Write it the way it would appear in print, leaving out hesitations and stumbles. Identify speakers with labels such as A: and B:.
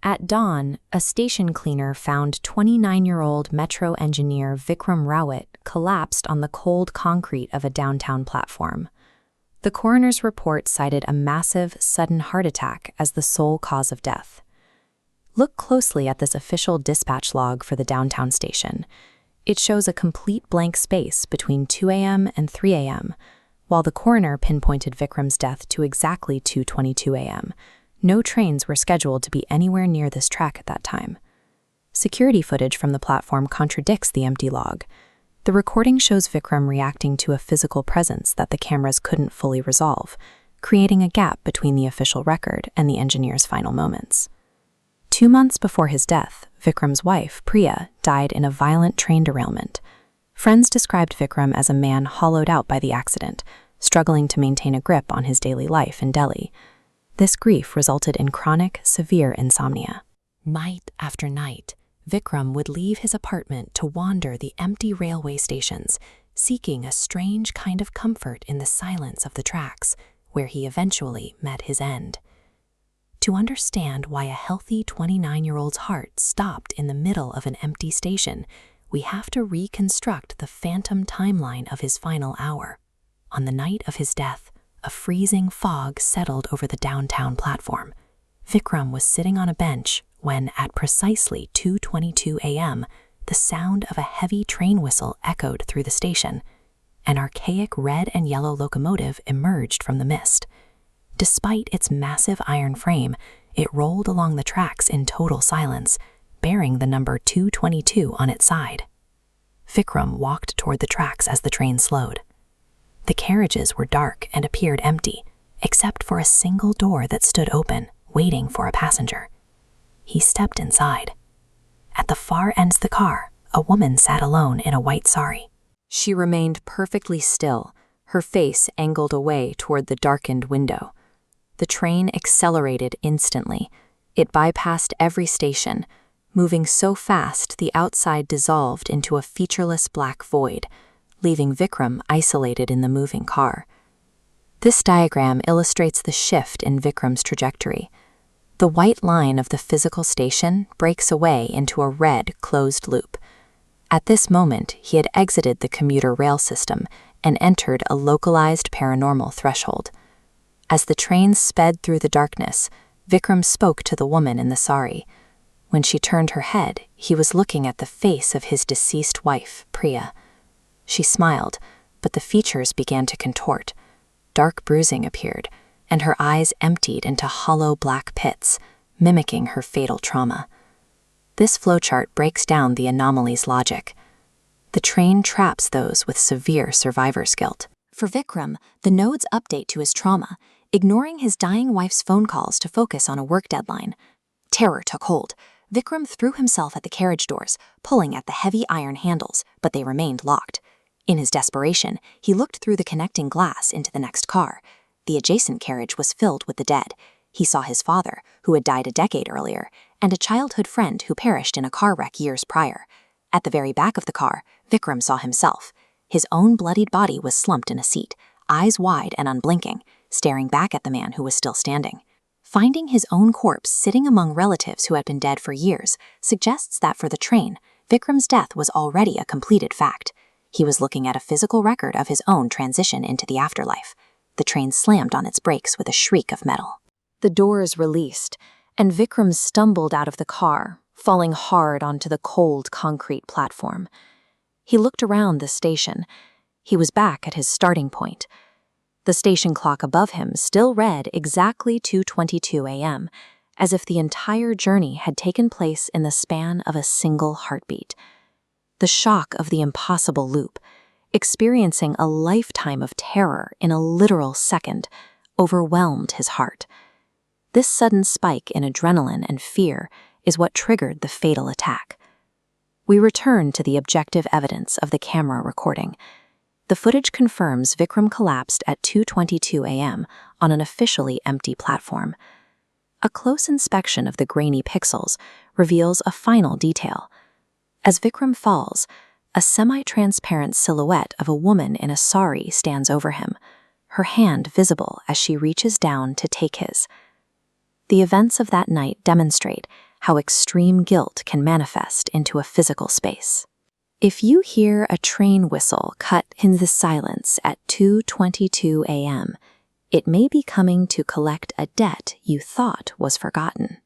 A: At dawn, a station cleaner found 29-year-old Metro engineer Vikram Rawat collapsed on the cold concrete of a downtown platform. The coroner's report cited a massive, sudden heart attack as the sole cause of death. Look closely at this official dispatch log for the downtown station. It shows a complete blank space between 2 a.m. and 3 a.m., while the coroner pinpointed Vikram's death to exactly 2:22 a.m. No trains were scheduled to be anywhere near this track at that time. Security footage from the platform contradicts the empty log. The recording shows Vikram reacting to a physical presence that the cameras couldn't fully resolve, creating a gap between the official record and the engineer's final moments. 2 months before his death, Vikram's wife, Priya, died in a violent train derailment. Friends described Vikram as a man hollowed out by the accident, struggling to maintain a grip on his daily life in Delhi. This grief resulted in chronic, severe insomnia. Night after night, Vikram would leave his apartment to wander the empty railway stations, seeking a strange kind of comfort in the silence of the tracks, where he eventually met his end. To understand why a healthy 29-year-old's heart stopped in the middle of an empty station, we have to reconstruct the phantom timeline of his final hour. On the night of his death, a freezing fog settled over the downtown platform. Vikram was sitting on a bench when, at precisely 2:22 a.m., the sound of a heavy train whistle echoed through the station. An archaic red and yellow locomotive emerged from the mist. Despite its massive iron frame, it rolled along the tracks in total silence, bearing the number 222 on its side. Vikram walked toward the tracks as the train slowed. The carriages were dark and appeared empty, except for a single door that stood open, waiting for a passenger. He stepped inside. At the far end of the car, a woman sat alone in a white sari. She remained perfectly still, her face angled away toward the darkened window. The train accelerated instantly. It bypassed every station, moving so fast the outside dissolved into a featureless black void, leaving Vikram isolated in the moving car. This diagram illustrates the shift in Vikram's trajectory. The white line of the physical station breaks away into a red, closed loop. At this moment, he had exited the commuter rail system and entered a localized paranormal threshold. As the train sped through the darkness, Vikram spoke to the woman in the sari. When she turned her head, he was looking at the face of his deceased wife, Priya. She smiled, but the features began to contort. Dark bruising appeared, and her eyes emptied into hollow black pits, mimicking her fatal trauma. This flowchart breaks down the anomaly's logic. The train traps those with severe survivor's guilt. For Vikram, the nodes update to his trauma, ignoring his dying wife's phone calls to focus on a work deadline. Terror took hold. Vikram threw himself at the carriage doors, pulling at the heavy iron handles, but they remained locked. In his desperation, he looked through the connecting glass into the next car. The adjacent carriage was filled with the dead. He saw his father, who had died a decade earlier, and a childhood friend who perished in a car wreck years prior. At the very back of the car, Vikram saw himself. His own bloodied body was slumped in a seat, eyes wide and unblinking, staring back at the man who was still standing. Finding his own corpse sitting among relatives who had been dead for years suggests that for the train, Vikram's death was already a completed fact. He was looking at a physical record of his own transition into the afterlife. The train slammed on its brakes with a shriek of metal. The doors released, and Vikram stumbled out of the car, falling hard onto the cold concrete platform. He looked around the station. He was back at his starting point. The station clock above him still read exactly 2:22 a.m., as if the entire journey had taken place in the span of a single heartbeat. The shock of the impossible loop, experiencing a lifetime of terror in a literal second, overwhelmed his heart. This sudden spike in adrenaline and fear is what triggered the fatal attack. We return to the objective evidence of the camera recording. The footage confirms Vikram collapsed at 2:22 a.m. on an officially empty platform. A close inspection of the grainy pixels reveals a final detail. As Vikram falls, a semi-transparent silhouette of a woman in a sari stands over him, her hand visible as she reaches down to take his. The events of that night demonstrate how extreme guilt can manifest into a physical space. If you hear a train whistle cut in the silence at 2:22 a.m., it may be coming to collect a debt you thought was forgotten.